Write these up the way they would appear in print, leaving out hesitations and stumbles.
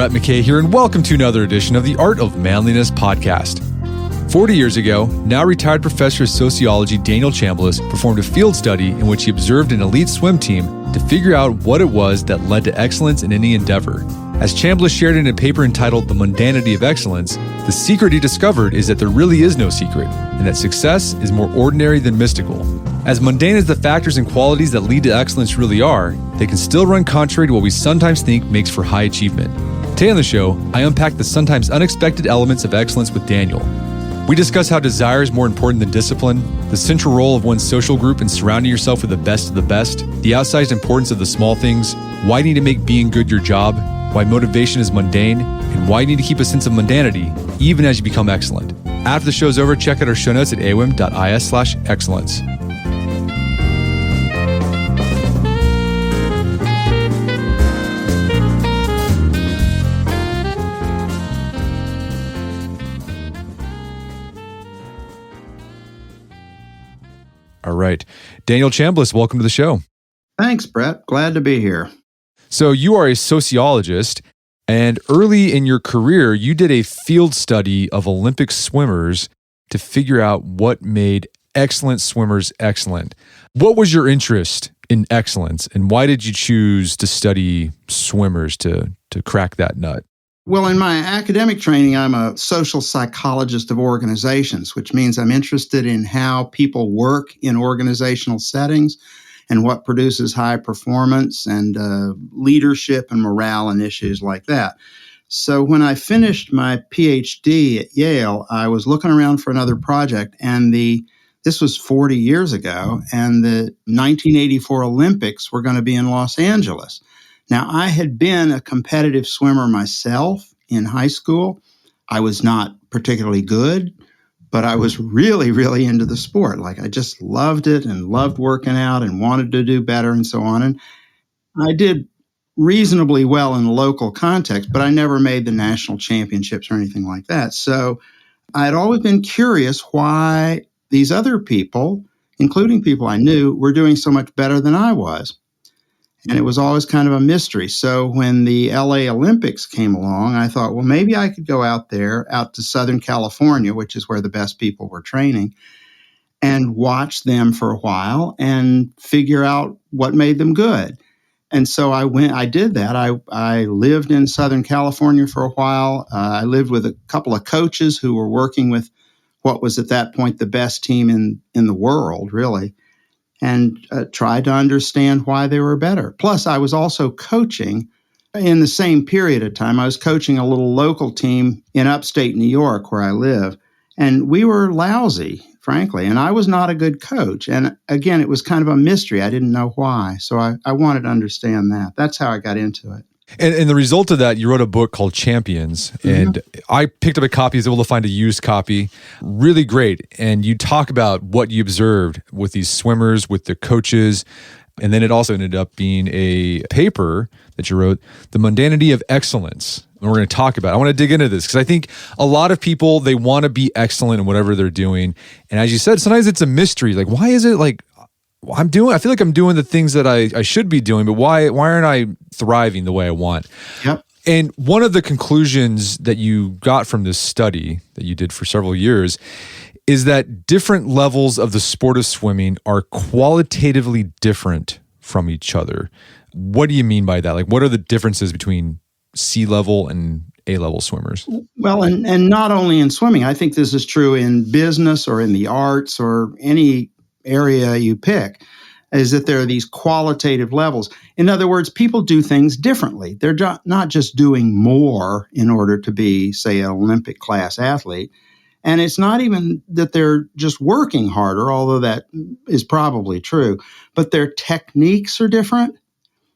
Brett McKay here, and welcome to another edition of the Art of Manliness podcast. 40 years ago, now retired professor of sociology Daniel Chambliss performed a field study in which he observed an elite swim team to figure out what it was that led to excellence in any endeavor. As Chambliss shared in a paper entitled The Mundanity of Excellence, the secret he discovered is that there really is no secret, and that success is more ordinary than mystical. As mundane as the factors and qualities that lead to excellence really are, they can still run contrary to what we sometimes think makes for high achievement. Today on the show, I unpack the sometimes unexpected elements of excellence with Daniel. We discuss how desire is more important than discipline, the central role of one's social group in surrounding yourself with the best of the best, the outsized importance of the small things, why you need to make being good your job, why motivation is mundane, and why you need to keep a sense of mundanity even as you become excellent. After the show's over, check out our show notes at awim.is/excellence. All right. Daniel Chambliss, welcome to the show. Thanks, Brett. Glad to be here. So you are a sociologist, and early in your career, you did a field study of Olympic swimmers to figure out what made excellent swimmers excellent. What was your interest in excellence, and why did you choose to study swimmers to crack that nut? Well, in my academic training, I'm a social psychologist of organizations, which means I'm interested in how people work in organizational settings and what produces high performance and leadership and morale and issues like that. So when I finished my PhD at Yale, I was looking around for another project, and this was 40 years ago, and the 1984 Olympics were going to be in Los Angeles. Now, I had been a competitive swimmer myself in high school. I was not particularly good, but I was really, really into the sport. Like, I just loved it and loved working out and wanted to do better and so on. And I did reasonably well in the local context, but I never made the national championships or anything like that. So I had always been curious why these other people, including people I knew, were doing so much better than I was. And it was always kind of a mystery. So when the LA Olympics came along, I thought, well, maybe I could go out to Southern California, which is where the best people were training, and watch them for a while and figure out what made them good. And so I did that. I lived in Southern California for a while. I lived with a couple of coaches who were working with what was at that point the best team in the world, really, and tried to understand why they were better. Plus, I was also coaching in the same period of time. I was coaching a little local team in upstate New York where I live, and we were lousy, frankly, and I was not a good coach. And again, it was kind of a mystery. I didn't know why, so I wanted to understand that. That's how I got into it. And the result of that, you wrote a book called Champions, and I picked up a copy, was able to find a used copy. Really great. And you talk about what you observed with these swimmers, with the coaches, and then it also ended up being a paper that you wrote, The Mundanity of Excellence. And we're going to talk about it. I want to dig into this because I think a lot of people, they want to be excellent in whatever they're doing. And as you said, sometimes it's a mystery. Like, why is it like, I feel like I'm doing the things that I should be doing, but why aren't I thriving the way I want? Yep. And one of the conclusions that you got from this study that you did for several years is that different levels of the sport of swimming are qualitatively different from each other. What do you mean by that? Like, what are the differences between C-level and A-level swimmers? Well, and not only in swimming. I think this is true in business or in the arts or any area you pick, is that there are these qualitative levels. In other words, people do things differently. They're not just doing more in order to be, say, an Olympic class athlete. And it's not even that they're just working harder, although that is probably true, but their techniques are different.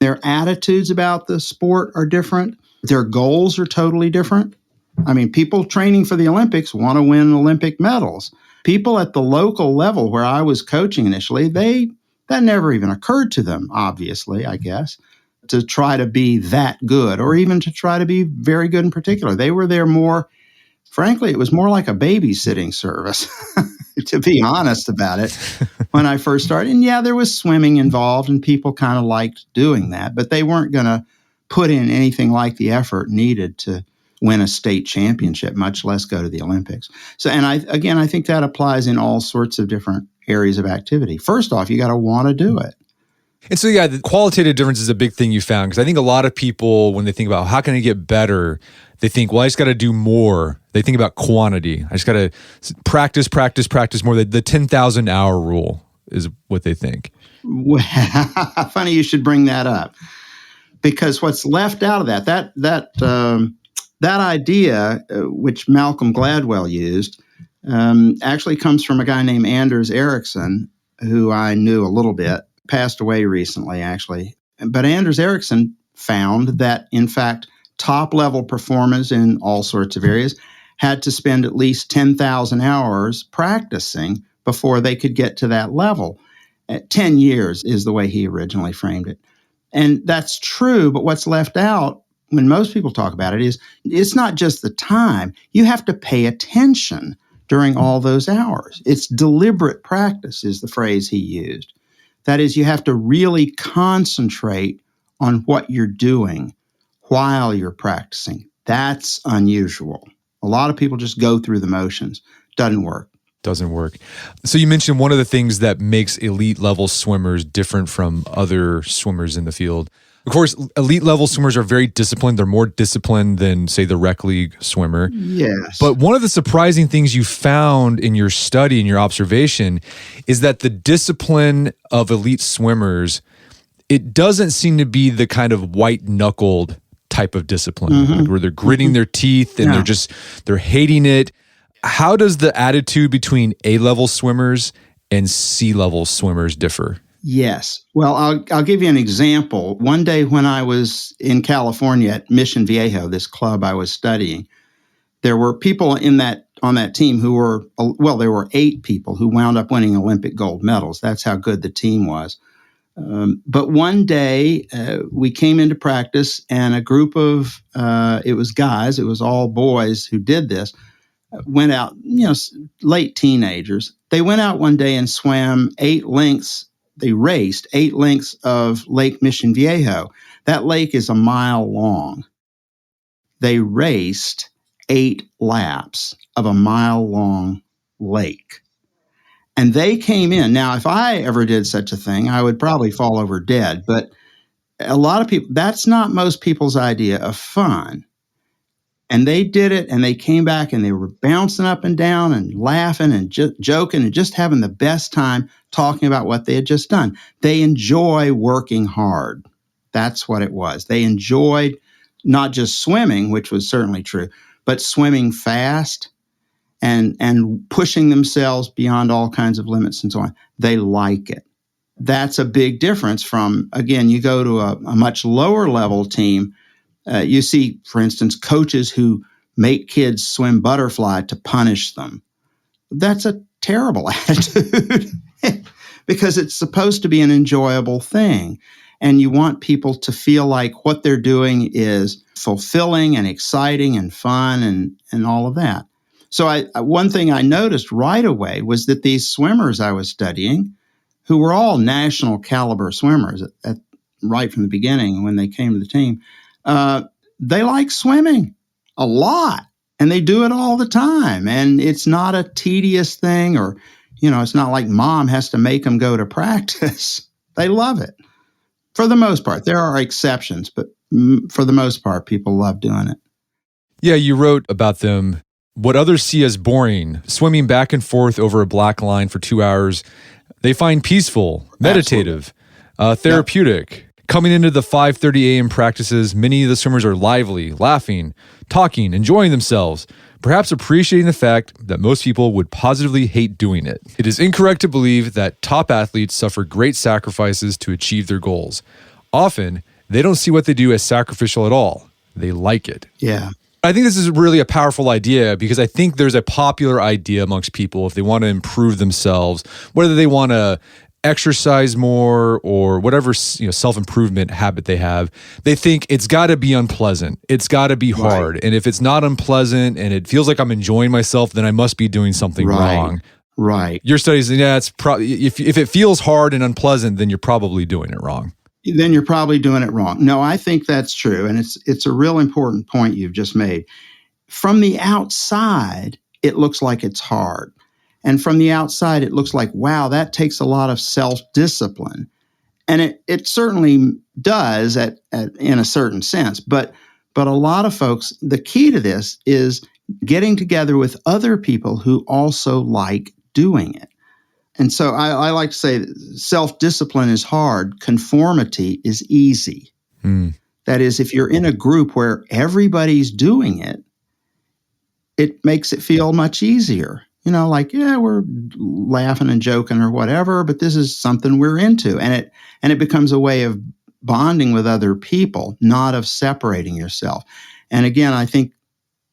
Their attitudes about the sport are different. Their goals are totally different. I mean, people training for the Olympics want to win Olympic medals. People at the local level where I was coaching initially, that never even occurred to them, obviously, I guess, to try to be that good or even to try to be very good in particular. They were there more, frankly, it was more like a babysitting service, to be honest about it, when I first started. And yeah, there was swimming involved and people kind of liked doing that, but they weren't going to put in anything like the effort needed to win a state championship, much less go to the Olympics. So, and I think that applies in all sorts of different areas of activity. First off, you got to want to do it. And so, the qualitative difference is a big thing you found, because I think a lot of people, when they think about how can I get better, they think, well, I just got to do more. They think about quantity. I just got to practice more. The 10,000 hour rule is what they think. Well, funny you should bring that up, because what's left out of that idea, which Malcolm Gladwell used, actually comes from a guy named Anders Ericsson, who I knew a little bit, passed away recently, actually. But Anders Ericsson found that, in fact, top-level performers in all sorts of areas had to spend at least 10,000 hours practicing before they could get to that level. 10 years is the way he originally framed it. And that's true, but what's left out when most people talk about it is it's not just the time. You have to pay attention during all those hours. It's deliberate practice is the phrase he used. That is, you have to really concentrate on what you're doing while you're practicing. That's unusual. A lot of people just go through the motions. Doesn't work. So you mentioned one of the things that makes elite level swimmers different from other swimmers in the field. Of course, elite level swimmers are very disciplined. They're more disciplined than, say, the rec league swimmer. Yes. But one of the surprising things you found in your study and your observation is that the discipline of elite swimmers, it doesn't seem to be the kind of white-knuckled type of discipline, like where they're gritting their teeth and they're hating it. How does the attitude between A-level swimmers and C-level swimmers differ? Yes. Well, I'll give you an example. One day when I was in California at Mission Viejo, this club I was studying, there were people on that team who were, there were 8 people who wound up winning Olympic gold medals. That's how good the team was. But one day we came into practice, and a group of, it was guys, it was all boys who did this, went out, late teenagers. They went out one day and swam 8 lengths. They raced 8 lengths of Lake Mission Viejo. That lake is a mile long. They raced 8 laps of a mile-long lake. And they came in. Now, if I ever did such a thing, I would probably fall over dead. But a lot of people, that's not most people's idea of fun. And they did it, and they came back, and they were bouncing up and down and laughing and joking and just having the best time talking about what they had just done. They enjoy working hard. That's what it was. They enjoyed not just swimming, which was certainly true, but swimming fast and pushing themselves beyond all kinds of limits and so on. They like it. That's a big difference from, again, you go to a much lower level team. You see, for instance, coaches who make kids swim butterfly to punish them. That's a terrible attitude because it's supposed to be an enjoyable thing. And you want people to feel like what they're doing is fulfilling and exciting and fun and all of that. So one thing I noticed right away was that these swimmers I was studying, who were all national caliber swimmers right from the beginning when they came to the team, they like swimming a lot, and they do it all the time. And it's not a tedious thing, or, it's not like mom has to make them go to practice. They love it. For the most part. There are exceptions, but for the most part, people love doing it. Yeah, you wrote about them. What others see as boring, swimming back and forth over a black line for 2 hours, they find peaceful, meditative, therapeutic. Yep. Coming into the 5:30 a.m. practices, many of the swimmers are lively, laughing, talking, enjoying themselves, perhaps appreciating the fact that most people would positively hate doing it. It is incorrect to believe that top athletes suffer great sacrifices to achieve their goals. Often, they don't see what they do as sacrificial at all. They like it. Yeah. I think this is really a powerful idea, because I think there's a popular idea amongst people, if they want to improve themselves, whether they want to exercise more or whatever self-improvement habit they have, they think it's got to be unpleasant. It's got to be hard. Right. And if it's not unpleasant and it feels like I'm enjoying myself, then I must be doing something wrong. Right. Your studies, it's probably if it feels hard and unpleasant, then you're probably doing it wrong. then you're probably doing it wrong. No, I think that's true. And it's a real important point you've just made. From the outside, it looks like it's hard. And from the outside, it looks like, wow, that takes a lot of self-discipline. And it certainly does in a certain sense. But a lot of folks, the key to this is getting together with other people who also like doing it. And so I like to say self-discipline is hard. Conformity is easy. That is, if you're in a group where everybody's doing it, it makes it feel much easier. Like, yeah, we're laughing and joking or whatever, but this is something we're into. And it becomes a way of bonding with other people, not of separating yourself. And again, I think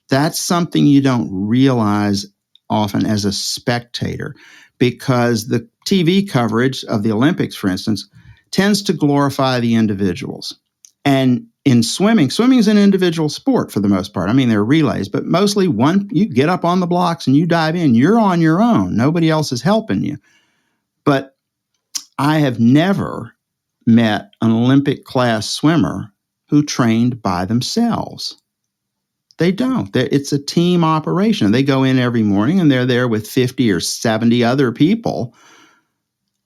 that's something you don't realize often as a spectator, because the TV coverage of the Olympics, for instance, tends to glorify the individuals. And in swimming is an individual sport for the most part. I mean, there are relays, but mostly you get up on the blocks and you dive in. You're on your own. Nobody else is helping you. But I have never met an Olympic class swimmer who trained by themselves. They don't. It's a team operation. They go in every morning and they're there with 50 or 70 other people,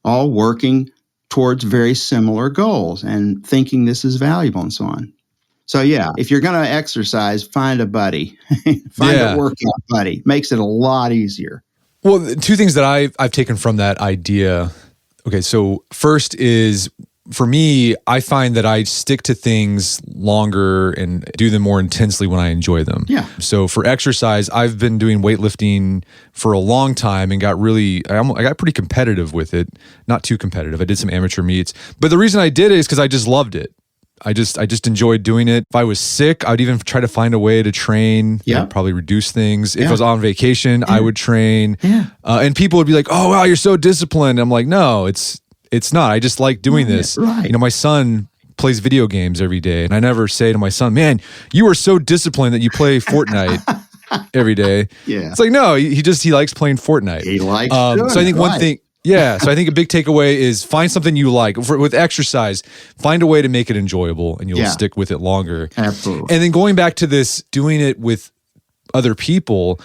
all working towards very similar goals and thinking this is valuable and so on. So yeah, if you're going to exercise, find a buddy. Find a workout buddy. Makes it a lot easier. Well, two things that I've taken from that idea. Okay, so first is, for me, I find that I stick to things longer and do them more intensely when I enjoy them. Yeah. So for exercise, I've been doing weightlifting for a long time and I got pretty competitive with it. Not too competitive. I did some amateur meets. But the reason I did it is because I just loved it. I just enjoyed doing it. If I was sick, I would even try to find a way to train. Yeah. Probably reduce things. If I was on vacation, I would train. Yeah. And people would be like, "Oh, wow, you're so disciplined." I'm like, "No, it's not. I just like doing this." Right. My son plays video games every day, and I never say to my son, "Man, you are so disciplined that you play Fortnite every day." Yeah. It's like, no, he likes playing Fortnite. He likes So I think one thing. Yeah, so I think a big takeaway is find something you like. With exercise, find a way to make it enjoyable and you'll stick with it longer. Absolutely. And then going back to this, doing it with other people,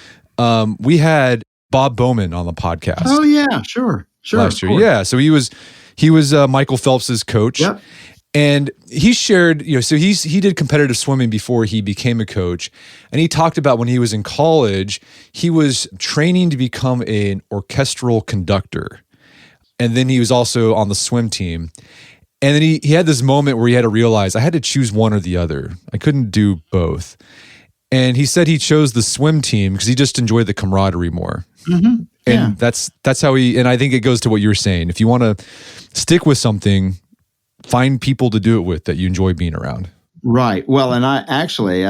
we had Bob Bowman on the podcast. Oh yeah, sure. Last year. Yeah, so he was Michael Phelps's coach. Yep. And he shared, so he did competitive swimming before he became a coach. And he talked about when he was in college, he was training to become an orchestral conductor. And then he was also on the swim team. And then he had this moment where he had to realize I had to choose one or the other. I couldn't do both. And he said he chose the swim team because he just enjoyed the camaraderie more. Mm-hmm. And that's how and I think it goes to what you were saying. If you want to stick with something, find people to do it with that you enjoy being around. Right. Well, and I actually,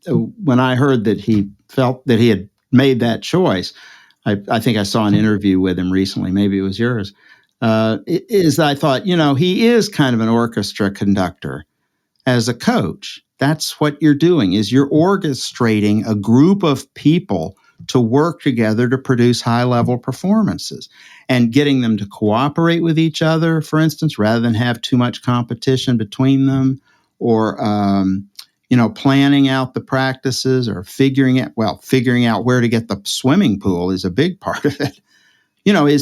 when I heard that he felt that he had made that choice, I think I saw an interview with him recently, maybe it was yours, I thought, he is kind of an orchestra conductor as a coach. That's what you're doing, is you're orchestrating a group of people to work together to produce high-level performances and getting them to cooperate with each other, for instance, rather than have too much competition between them, or planning out the practices, or figuring out where to get the swimming pool is a big part of it.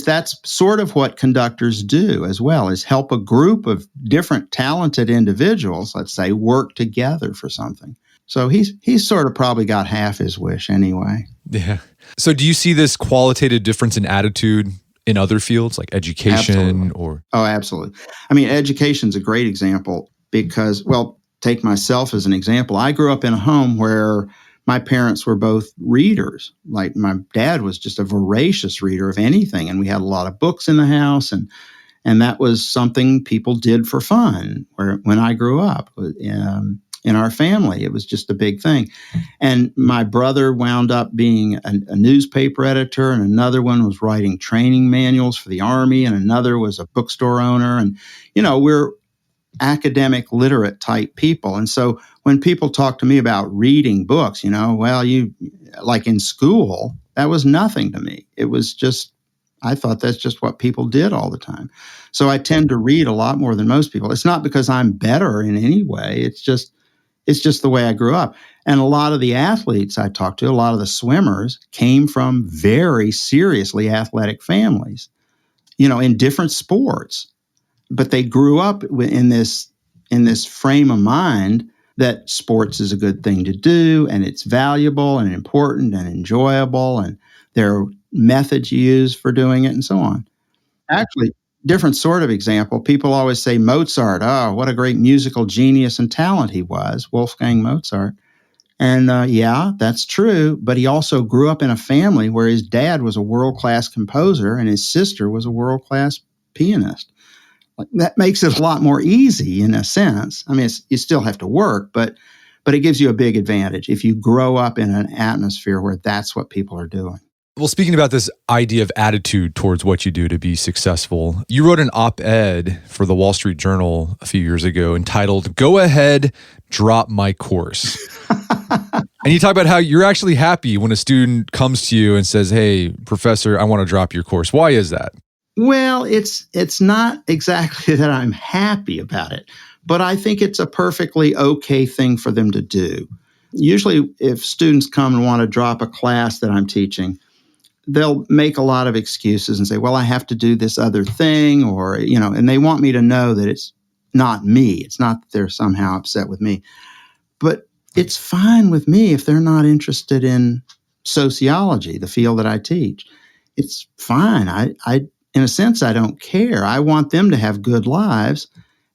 That's sort of what conductors do as well, is help a group of different talented individuals, let's say, work together for something. So he's sort of probably got half his wish anyway. Yeah. So do you see this qualitative difference in attitude in other fields like education? Absolutely. Oh, absolutely. I mean, education's a great example because, take myself as an example. I grew up in a home where my parents were both readers. Like, my dad was just a voracious reader of anything, and we had a lot of books in the house, and that was something people did for fun. When I grew up, in our family, it was just a big thing. And my brother wound up being a newspaper editor, and another one was writing training manuals for the Army, and another was a bookstore owner. And, we're academic literate type people. And so when people talk to me about reading books, you like in school, that was nothing to me. It was just I thought that's just what people did all the time. So I tend to read a lot more than most people. It's not because I'm better in any way. It's just the way I grew up. And a lot of the athletes I talked to, a lot of the swimmers, came from very seriously athletic families, in different sports. But they grew up in this frame of mind that sports is a good thing to do, and it's valuable and important and enjoyable, and there are methods you use for doing it and so on. Actually, different sort of example. People always say Mozart, oh, what a great musical genius and talent he was, Wolfgang Mozart. And yeah, that's true. But he also grew up in a family where his dad was a world-class composer and his sister was a world-class pianist. That makes it a lot more easy in a sense. I mean, you still have to work, but it gives you a big advantage if you grow up in an atmosphere where that's what people are doing. Well, speaking about this idea of attitude towards what you do to be successful, you wrote an op-ed for the Wall Street Journal a few years ago entitled, "Go Ahead, Drop My Course." And you talk about how you're actually happy when a student comes to you and says, "Hey, professor, I want to drop your course." Why is that? Well, it's not exactly that I'm happy about it, but I think it's a perfectly okay thing for them to do. Usually, if students come and want to drop a class that I'm teaching, they'll make a lot of excuses and say, well, I have to do this other thing, or, and they want me to know that it's not me. It's not that they're somehow upset with me. But it's fine with me if they're not interested in sociology, the field that I teach. It's fine. I in a sense, I don't care. I want them to have good lives,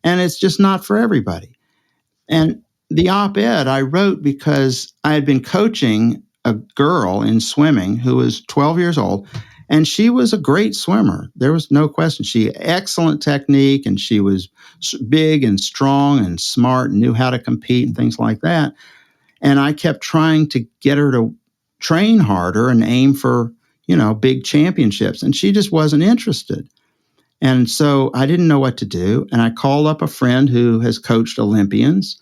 and it's just not for everybody. And the op-ed I wrote because I had been coaching a girl in swimming who was 12 years old, and she was a great swimmer. There was no question. She had excellent technique, and she was big and strong and smart and knew how to compete and things like that. And I kept trying to get her to train harder and aim for, big championships. And she just wasn't interested. And so I didn't know what to do. And I called up a friend who has coached Olympians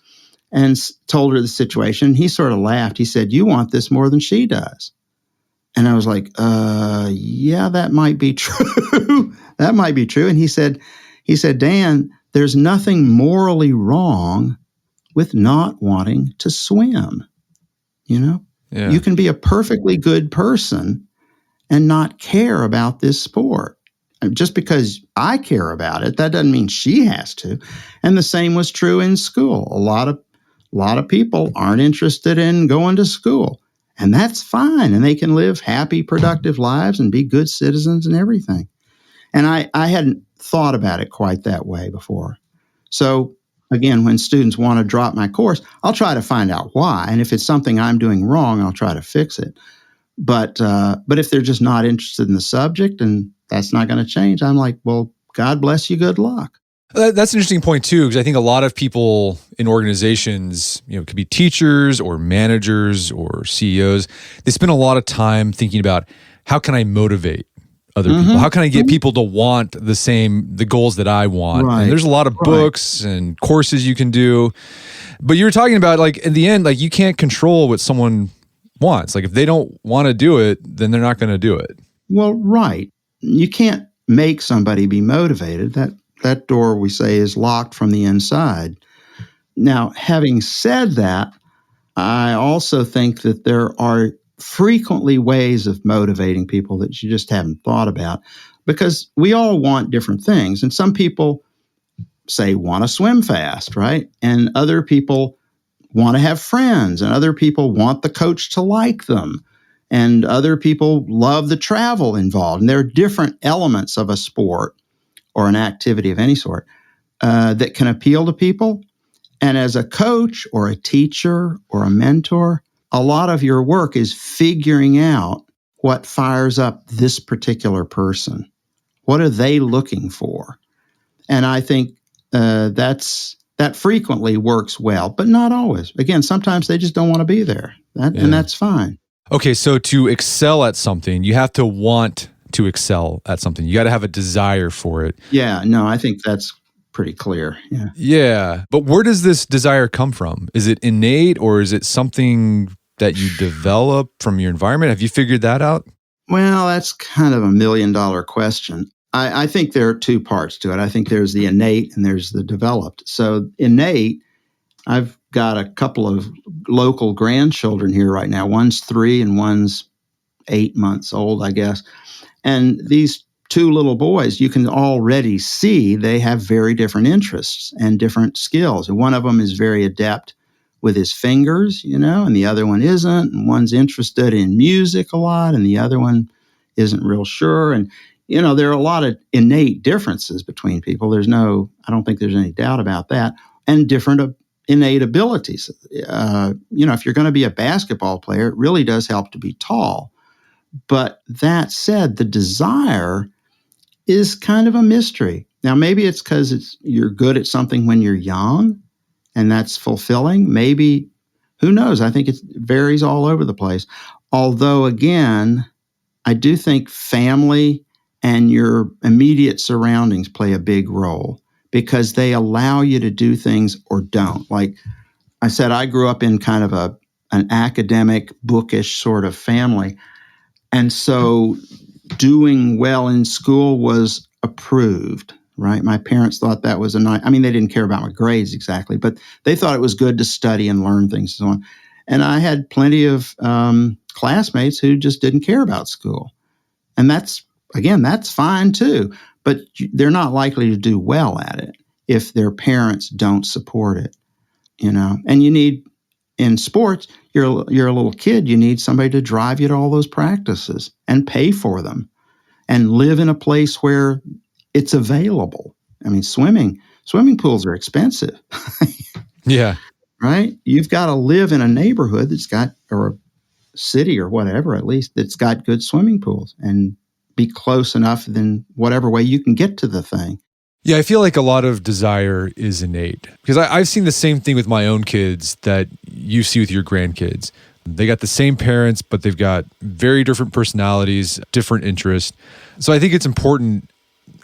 and told her the situation. He sort of laughed. He said, "You want this more than she does." And I was like, yeah, that might be true. That might be true. And he said, "Dan, there's nothing morally wrong with not wanting to swim. Yeah. You can be a perfectly good person and not care about this sport. And just because I care about it, that doesn't mean she has to." And the same was true in school. A lot of people aren't interested in going to school, and that's fine. And they can live happy, productive lives and be good citizens and everything. And I hadn't thought about it quite that way before. So again, when students want to drop my course, I'll try to find out why. And if it's something I'm doing wrong, I'll try to fix it. But if they're just not interested in the subject and that's not going to change, I'm like, well, God bless you. Good luck. That's an interesting point too, because I think a lot of people in organizations, it could be teachers or managers or CEOs, they spend a lot of time thinking about how can I motivate other people? How can I get people to want the goals that I want? Right. And there's a lot of books and courses you can do. But you were talking about, like, in the end, like, you can't control what someone wants. Like, if they don't want to do it, then they're not going to do it. Well, right. You can't make somebody be motivated. That door, we say, is locked from the inside. Now, having said that, I also think that there are frequently ways of motivating people that you just haven't thought about, because we all want different things. And some people, say, want to swim fast, right? And other people want to have friends, and other people want the coach to like them, and other people love the travel involved. And there are different elements of a sport or an activity of any sort that can appeal to people. And as a coach or a teacher or a mentor, a lot of your work is figuring out what fires up this particular person. What are they looking for? And I think that frequently works well, but not always. Again, sometimes they just don't want to be there, and that's fine. Okay, so to excel at something, you have to want to excel at something. You got to have a desire for it. Yeah, no, I think that's pretty clear. Yeah. Yeah, but where does this desire come from? Is it innate, or is it something that you develop from your environment? Have you figured that out? Well, that's kind of a $1 million question. I think there are two parts to it. I think there's the innate and there's the developed. So innate, I've got a couple of local grandchildren here right now. One's 3 and one's 8 months old, I guess. And these two little boys, you can already see they have very different interests and different skills. And one of them is very adept with his fingers, and the other one isn't. And one's interested in music a lot, and the other one isn't real sure. And, there are a lot of innate differences between people. I don't think there's any doubt about that. And different innate abilities. If you're going to be a basketball player, it really does help to be tall. But that said, the desire is kind of a mystery. Now, maybe it's because you're good at something when you're young, and that's fulfilling. Maybe, who knows? I think it varies all over the place. Although, again, I do think family and your immediate surroundings play a big role because they allow you to do things or don't. Like I said, I grew up in kind of an academic, bookish sort of family. And so doing well in school was approved, right? My parents thought that was they didn't care about my grades exactly, but they thought it was good to study and learn things and so on. And I had plenty of classmates who just didn't care about school. And that's fine too, but they're not likely to do well at it if their parents don't support it, And you need, in sports, you're a little kid, you need somebody to drive you to all those practices and pay for them and live in a place where it's available. Swimming pools are expensive. Yeah. Right? You've got to live in a neighborhood or a city or whatever, at least, that's got good swimming pools and be close enough in whatever way you can get to the thing. Yeah, I feel like a lot of desire is innate because I've seen the same thing with my own kids that you see with your grandkids. They got the same parents, but they've got very different personalities, different interests. So I think it's important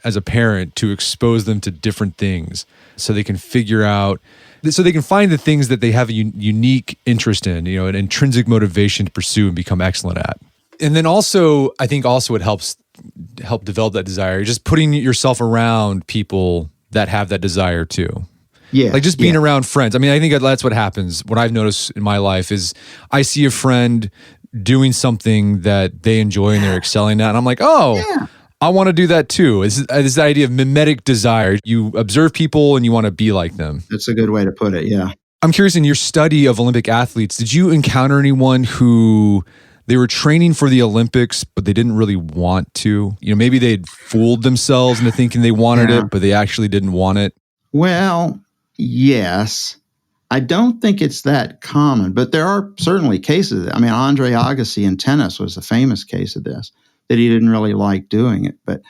as a parent to expose them to different things so they can find the things that they have a unique interest in, an intrinsic motivation to pursue and become excellent at. And then also, I think it help develop that desire, just putting yourself around people that have that desire too. Yeah. Like just being around friends. I think that's what happens. What I've noticed in my life is I see a friend doing something that they enjoy and they're excelling at. And I'm like, I want to do that too. It's this idea of mimetic desire. You observe people and you want to be like them. That's a good way to put it. Yeah. I'm curious, in your study of Olympic athletes, did you encounter anyone who they were training for the Olympics, but they didn't really want to? Maybe they'd fooled themselves into thinking they wanted it, but they actually didn't want it. Well, yes. I don't think it's that common, but there are certainly cases. Andre Agassi in tennis was a famous case of this, that he didn't really like doing it. But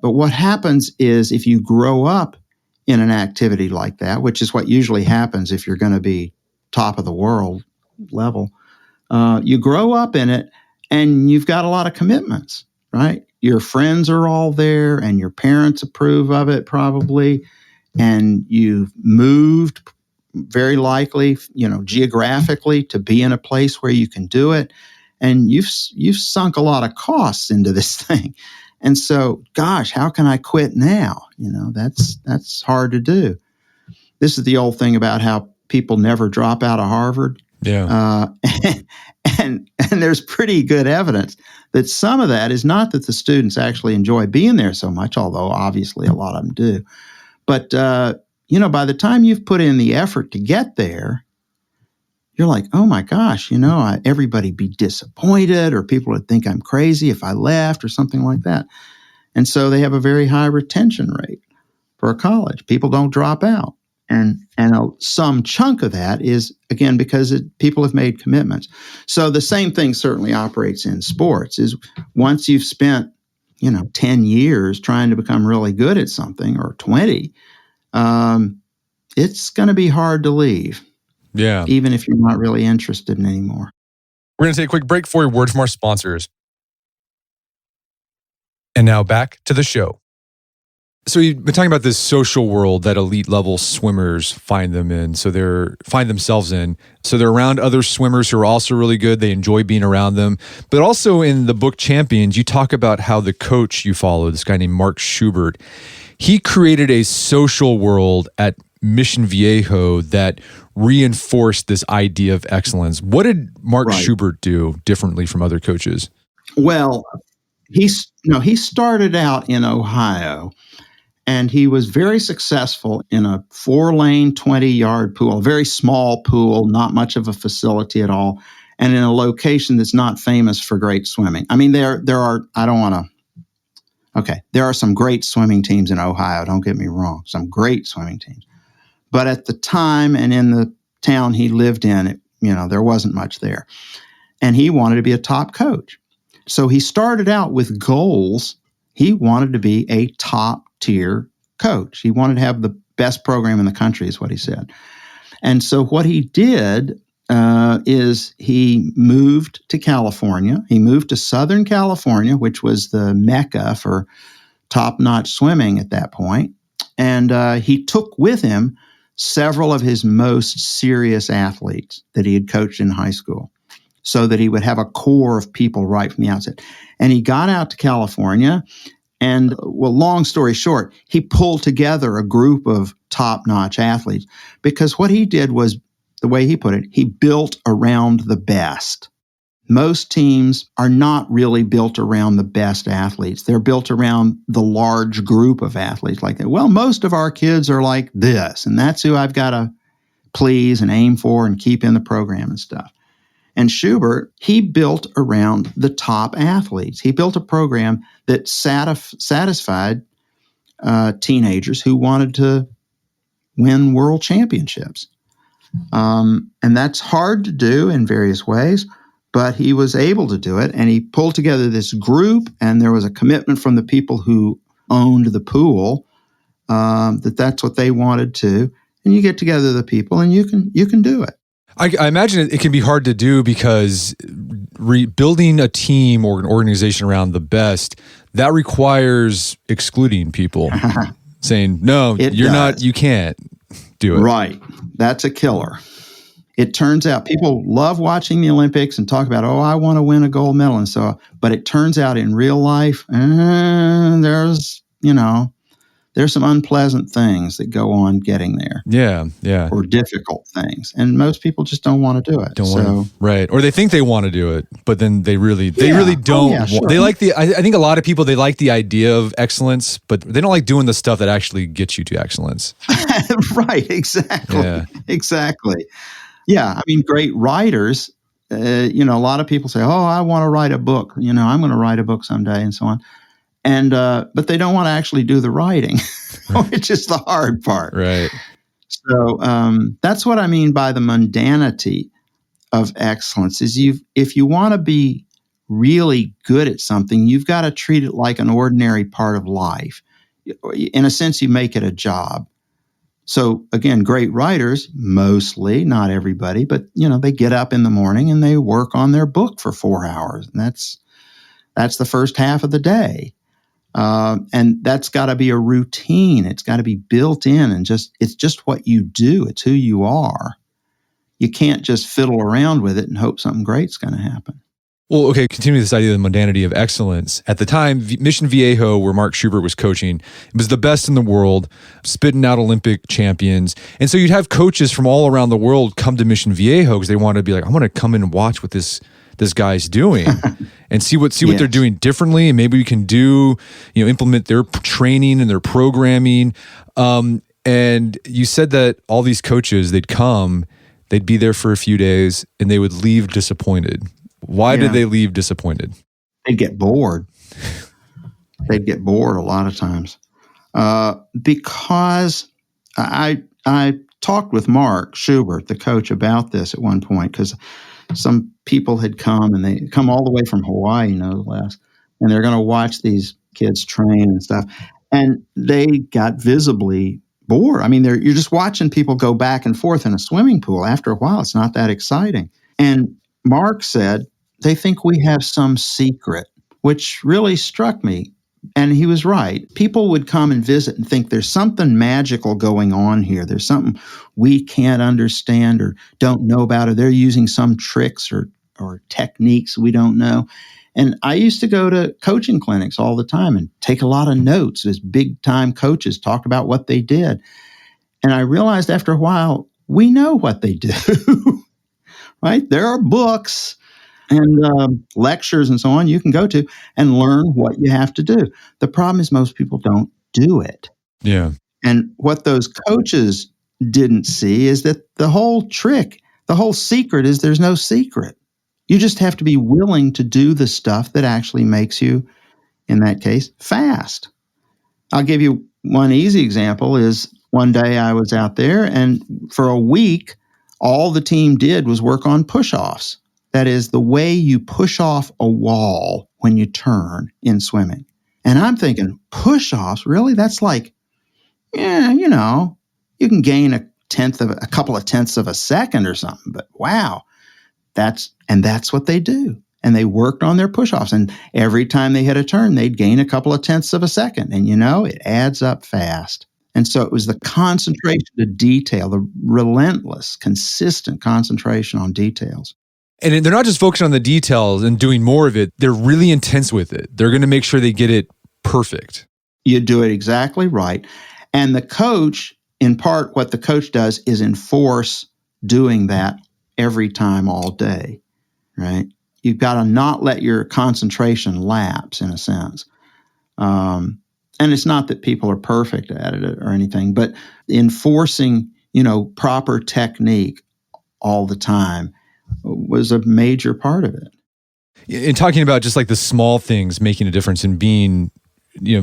what happens is if you grow up in an activity like that, which is what usually happens if you're going to be top of the world level, you grow up in it and you've got a lot of commitments, right? Your friends are all there and your parents approve of it probably. And you've moved very likely, geographically to be in a place where you can do it. And you've sunk a lot of costs into this thing. And so, gosh, how can I quit now? That's hard to do. This is the old thing about how people never drop out of Harvard. Yeah. And there's pretty good evidence that some of that is not that the students actually enjoy being there so much, although obviously a lot of them do. But, by the time you've put in the effort to get there, you're like, oh my gosh, everybody be disappointed or people would think I'm crazy if I left or something like that. And so they have a very high retention rate for a college. People don't drop out. And some chunk of that is, again, because people have made commitments. So the same thing certainly operates in sports, is once you've spent, 10 years trying to become really good at something, or 20, it's going to be hard to leave. Yeah. Even if you're not really interested in anymore. We're going to take a quick break for a word from our sponsors. And now back to the show. So you've been talking about this social world that elite level swimmers find themselves in. So they're around other swimmers who are also really good. They enjoy being around them. But also in the book Champions, you talk about how the coach you follow, this guy named Mark Schubert, he created a social world at Mission Viejo that reinforced this idea of excellence. What did Mark Schubert do differently from other coaches? Well, he started out in Ohio. And he was very successful in a 4-lane, 20-yard pool, a very small pool, not much of a facility at all, and in a location that's not famous for great swimming. I mean, there are some great swimming teams in Ohio, don't get me wrong, some great swimming teams. But at the time and in the town he lived in, there wasn't much there. And he wanted to be a top coach. So he started out with goals. He wanted to be a top-tier coach. He wanted to have the best program in the country, is what he said. And so what he did is he moved to California. He moved to Southern California, which was the mecca for top-notch swimming at that point. And he took with him several of his most serious athletes that he had coached in high school, so that he would have a core of people right from the outset. And he got out to California, and, long story short, he pulled together a group of top-notch athletes, because what he did was, the way he put it, he built around the best. Most teams are not really built around the best athletes. They're built around the large group of athletes like that. Well, most of our kids are like this, and that's who I've got to please and aim for and keep in the program and stuff. And Schubert, he built around the top athletes. He built a program that satisfied teenagers who wanted to win world championships. And that's hard to do in various ways, but he was able to do it. And he pulled together this group, and there was a commitment from the people who owned the pool that's what they wanted to. And you get together the people, and you can do it. I imagine it can be hard to do, because building a team or an organization around the best, that requires excluding people, saying, no, you can't do it. Right. That's a killer. It turns out people love watching the Olympics and talk about, I want to win a gold medal. And so, but it turns out in real life, there's some unpleasant things that go on getting there. Yeah. Or difficult things. And most people just don't want to do it. Right. Or they think they want to do it, but then they really don't. Sure. They like I think a lot of people, they like the idea of excellence, but they don't like doing the stuff that actually gets you to excellence. Right. Exactly. Yeah. Exactly. Yeah. I mean, great writers, a lot of people say, I want to write a book. I'm going to write a book someday and so on. And but they don't want to actually do the writing, which is the hard part. Right. So that's what I mean by the mundanity of excellence. Is if you want to be really good at something, you've got to treat it like an ordinary part of life. In a sense, you make it a job. So again, great writers, mostly, not everybody, but they get up in the morning and they work on their book for 4 hours, and that's the first half of the day. And that's got to be a routine. It's got to be built in, and it's just what you do. It's who you are. You can't just fiddle around with it and hope something great's going to happen. Well, okay, continue this idea of the mundanity of excellence. At the time, Mission Viejo, where Mark Schubert was coaching, it was the best in the world, spitting out Olympic champions. And so you'd have coaches from all around the world come to Mission Viejo because they want to be like, I want to come in and watch what this guy's doing and see what Yes. they're doing differently, and maybe we can implement their training and their programming. And you said that all these coaches, they'd be there for a few days, and they would leave disappointed. Why did they leave disappointed? They'd get bored. They'd get bored a lot of times because I talked with Mark Schubert, the coach, about this at one point, because some people had come, and they come all the way from Hawaii, no less, and they're going to watch these kids train and stuff. And they got visibly bored. I mean, you're just watching people go back and forth in a swimming pool. After a while, it's not that exciting. And Mark said, they think we have some secret, which really struck me, And he was right. People would come and visit and think there's something magical going on here. There's something we can't understand or don't know about, or they're using some tricks or techniques we don't know. And I used to go to coaching clinics all the time and take a lot of notes as big time coaches talked about what they did. And I realized after a while, we know what they do, right? There are books and lectures and so on you can go to and learn what you have to do. The problem is most people don't do it. Yeah. And what those coaches didn't see is that the whole trick, the whole secret is there's no secret. You just have to be willing to do the stuff that actually makes you, in that case, fast. I'll give you one easy example is one day I was out there and for a week, all the team did was work on push-offs. That is the way you push off a wall when you turn in swimming. And I'm thinking, push-offs? Really? That's like, yeah, you can gain a couple of tenths of a second or something. But wow, that's what they do. And they worked on their push-offs. And every time they hit a turn, they'd gain a couple of tenths of a second. And it adds up fast. And so it was the concentration to detail, the relentless, consistent concentration on details. And they're not just focusing on the details and doing more of it. They're really intense with it. They're going to make sure they get it perfect. You do it exactly right. And the coach, in part, what the coach does is enforce doing that every time all day, right? You've got to not let your concentration lapse, in a sense. And it's not that people are perfect at it or anything, but enforcing, proper technique all the time was a major part of it. In talking about just like the small things making a difference and being,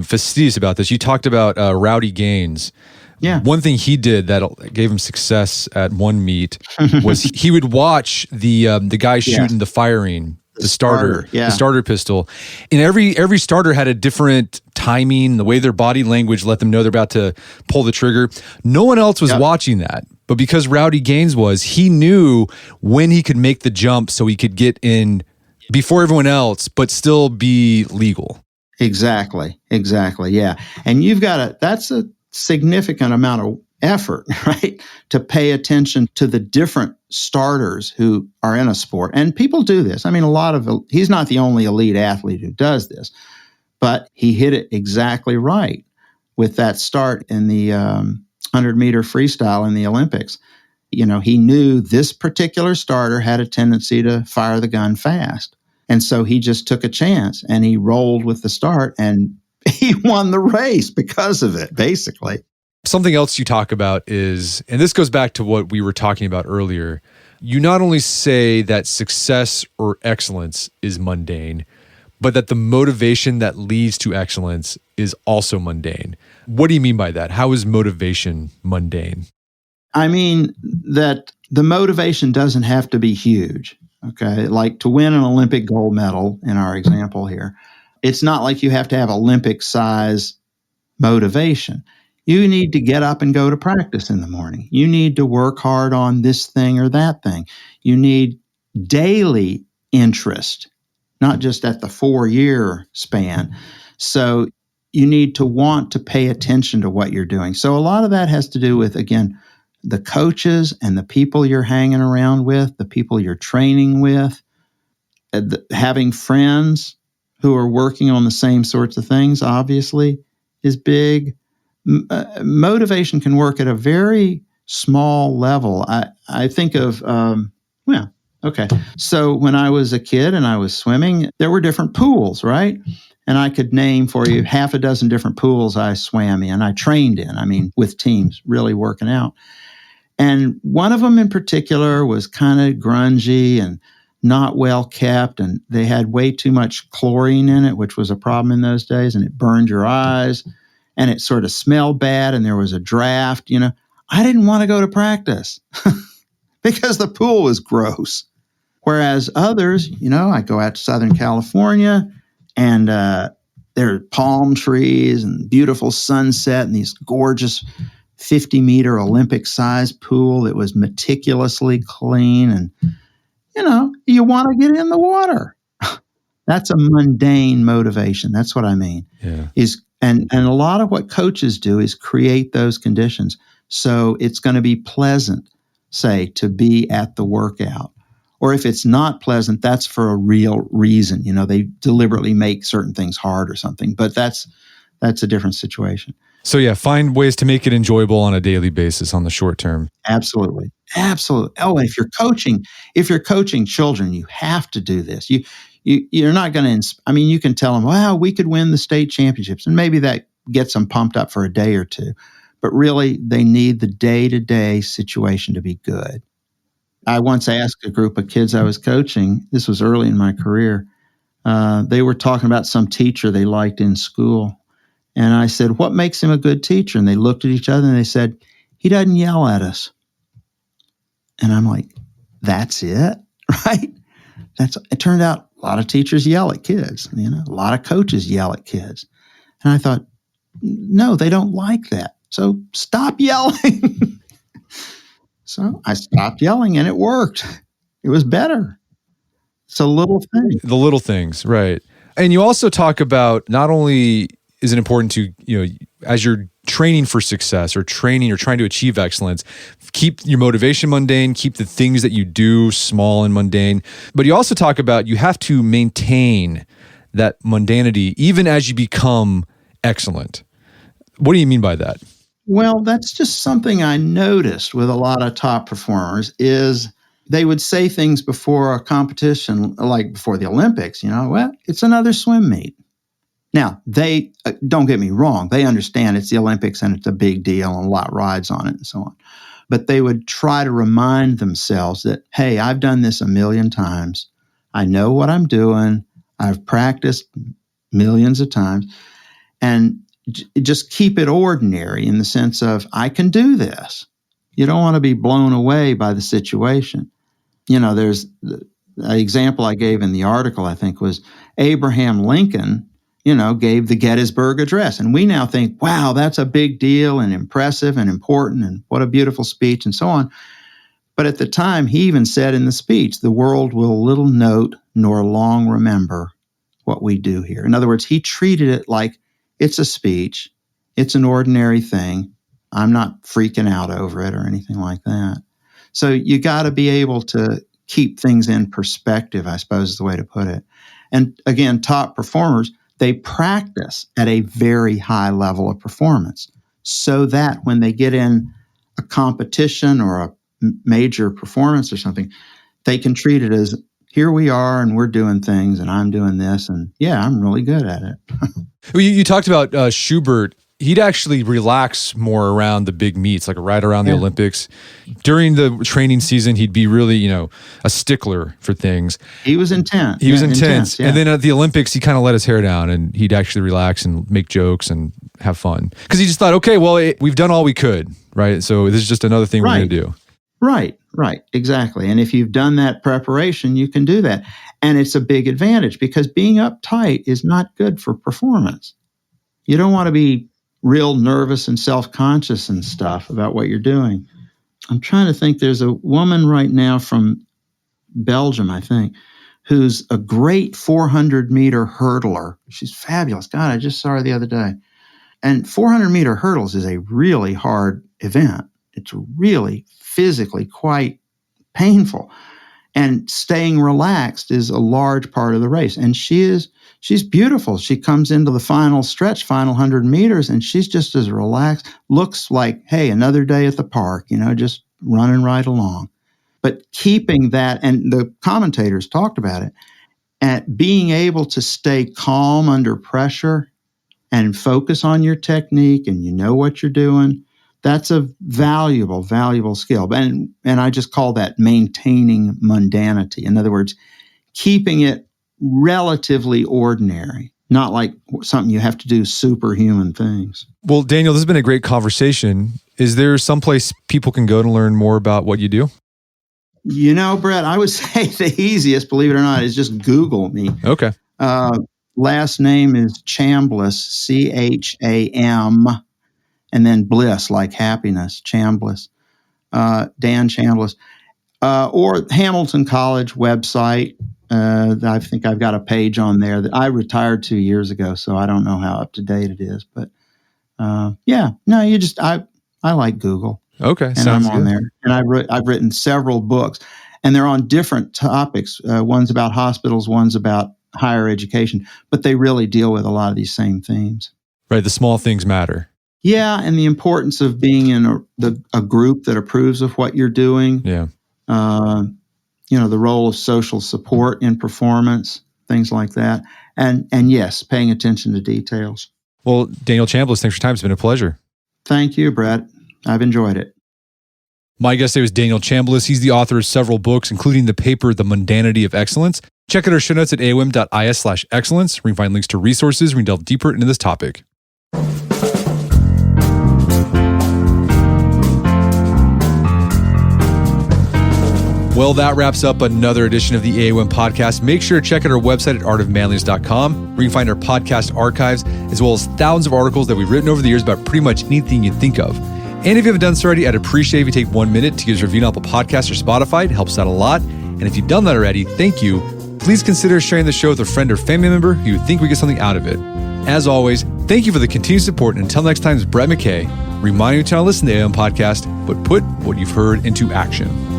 fastidious about this, you talked about Rowdy Gaines. Yeah. One thing he did that gave him success at one meet was he would watch the guy shooting the firing, the starter pistol. And every starter had a different timing, the way their body language let them know they're about to pull the trigger. No one else was watching that. But because Rowdy Gaines he knew when he could make the jump so he could get in before everyone else, but still be legal. Exactly. Yeah. And that's a significant amount of effort, right? To pay attention to the different starters who are in a sport. And people do this. I mean, he's not the only elite athlete who does this, but he hit it exactly right with that start in the 100-meter freestyle in the Olympics. He knew this particular starter had a tendency to fire the gun fast. And so he just took a chance and he rolled with the start and he won the race because of it, basically. Something else you talk about is, and this goes back to what we were talking about earlier, you not only say that success or excellence is mundane, but that the motivation that leads to excellence is also mundane. What do you mean by that? How is motivation mundane? I mean that the motivation doesn't have to be huge, okay? Like to win an Olympic gold medal, in our example here, it's not like you have to have Olympic-size motivation. You need to get up and go to practice in the morning. You need to work hard on this thing or that thing. You need daily interest, not just at the 4-year span. So you need to want to pay attention to what you're doing. So a lot of that has to do with, again, the coaches and the people you're hanging around with, the people you're training with, having friends who are working on the same sorts of things, obviously, is big. Motivation can work at a very small level. I think of, So when I was a kid and I was swimming, there were different pools, right? And I could name for you half a dozen different pools I swam in, I trained in, with teams, really working out. And one of them in particular was kind of grungy and not well kept, and they had way too much chlorine in it, which was a problem in those days, and it burned your eyes, and it sort of smelled bad, and there was a draft. I didn't want to go to practice because the pool was gross. Whereas others, I go out to Southern California, and there are palm trees and beautiful sunset and these gorgeous 50-meter Olympic-sized pool that was meticulously clean, and you want to get in the water. That's a mundane motivation. That's what I mean. Yeah. And a lot of what coaches do is create those conditions. So it's going to be pleasant, say, to be at the workout. Or if it's not pleasant, that's for a real reason. They deliberately make certain things hard or something. But that's a different situation. So yeah, find ways to make it enjoyable on a daily basis on the short term. Absolutely. Absolutely. Oh, and if you're coaching children, you have to do this. You're not going to, you can tell them, wow, we could win the state championships. And maybe that gets them pumped up for a day or two. But really, they need the day-to-day situation to be good. I once asked a group of kids I was coaching, this was early in my career, they were talking about some teacher they liked in school. And I said, what makes him a good teacher? And they looked at each other and they said, he doesn't yell at us. And I'm like, that's it, right? It turned out a lot of teachers yell at kids, a lot of coaches yell at kids. And I thought, no, they don't like that. So stop yelling. So I stopped yelling and it worked. It was better. It's a little thing. The little things, right. And you also talk about not only is it important to, as you're training for success or trying to achieve excellence, keep your motivation mundane, keep the things that you do small and mundane. But you also talk about you have to maintain that mundanity even as you become excellent. What do you mean by that? Well, that's just something I noticed with a lot of top performers is they would say things before a competition, like before the Olympics, well, it's another swim meet. Now, they don't get me wrong. They understand it's the Olympics and it's a big deal and a lot rides on it and so on. But they would try to remind themselves that, hey, I've done this a million times. I know what I'm doing. I've practiced millions of times. And just keep it ordinary in the sense of, I can do this. You don't want to be blown away by the situation. There's the example I gave in the article, I think, was Abraham Lincoln, gave the Gettysburg Address. And we now think, wow, that's a big deal and impressive and important and what a beautiful speech and so on. But at the time, he even said in the speech, the world will little note nor long remember what we do here. In other words, he treated it like it's a speech. It's an ordinary thing. I'm not freaking out over it or anything like that. So you got to be able to keep things in perspective, I suppose is the way to put it. And again, top performers, they practice at a very high level of performance so that when they get in a competition or a major performance or something, they can treat it as, here we are and we're doing things and I'm doing this and yeah, I'm really good at it. Well, you talked about Schubert. He'd actually relax more around the big meets, like right around the Olympics. During the training season, he'd be really, a stickler for things. He was intense. He was intense. Yeah. And then at the Olympics, he kind of let his hair down and he'd actually relax and make jokes and have fun. Because he just thought, okay, well, we've done all we could, right? So this is just another thing we're going to do. Right, exactly. And if you've done that preparation, you can do that. And it's a big advantage because being uptight is not good for performance. You don't want to be real nervous and self-conscious and stuff about what you're doing. I'm trying to think. There's a woman right now from Belgium, I think, who's a great 400-meter hurdler. She's fabulous. God, I just saw her the other day. And 400-meter hurdles is a really hard event. It's really physically quite painful. And staying relaxed is a large part of the race. And she's beautiful. She comes into the final stretch, final 100 meters, and she's just as relaxed. Looks like, hey, another day at the park, just running right along. But keeping that, and the commentators talked about it, at being able to stay calm under pressure and focus on your technique and you know what you're doing, that's a valuable, valuable skill. And I just call that maintaining mundanity. In other words, keeping it relatively ordinary, not like something you have to do superhuman things. Well, Daniel, this has been a great conversation. Is there someplace people can go to learn more about what you do? Brett, I would say the easiest, believe it or not, is just Google me. Okay. Last name is Chambliss, Cham, and then Bliss, like happiness, Chambliss. Dan Chambliss. or Hamilton College website. I think I've got a page on there that I retired 2 years ago, so I don't know how up to date it is. But I like Google. Okay, and sounds I'm on good. there. And I've written several books, and they're on different topics. One's about hospitals, one's about higher education, but they really deal with a lot of these same themes. Right, the small things matter. Yeah, and the importance of being in a group that approves of what you're doing. Yeah. The role of social support in performance, things like that. And yes, paying attention to details. Well, Daniel Chambliss, thanks for your time. It's been a pleasure. Thank you, Brett. I've enjoyed it. My guest today was Daniel Chambliss. He's the author of several books, including the paper, The Mundanity of Excellence. Check out our show notes at aom.is/excellence, where you can find links to resources where we can delve deeper into this topic. Well, that wraps up another edition of the AOM podcast. Make sure to check out our website at artofmanliness.com, where you can find our podcast archives, as well as thousands of articles that we've written over the years about pretty much anything you think of. And if you haven't done so already, I'd appreciate if you take 1 minute to give us a review on Apple Podcasts or Spotify. It helps out a lot. And if you've done that already, thank you. Please consider sharing the show with a friend or family member who you think we get something out of it. As always, thank you for the continued support. And until next time, it's Brett McKay, reminding you to not listen to the AOM podcast, but put what you've heard into action.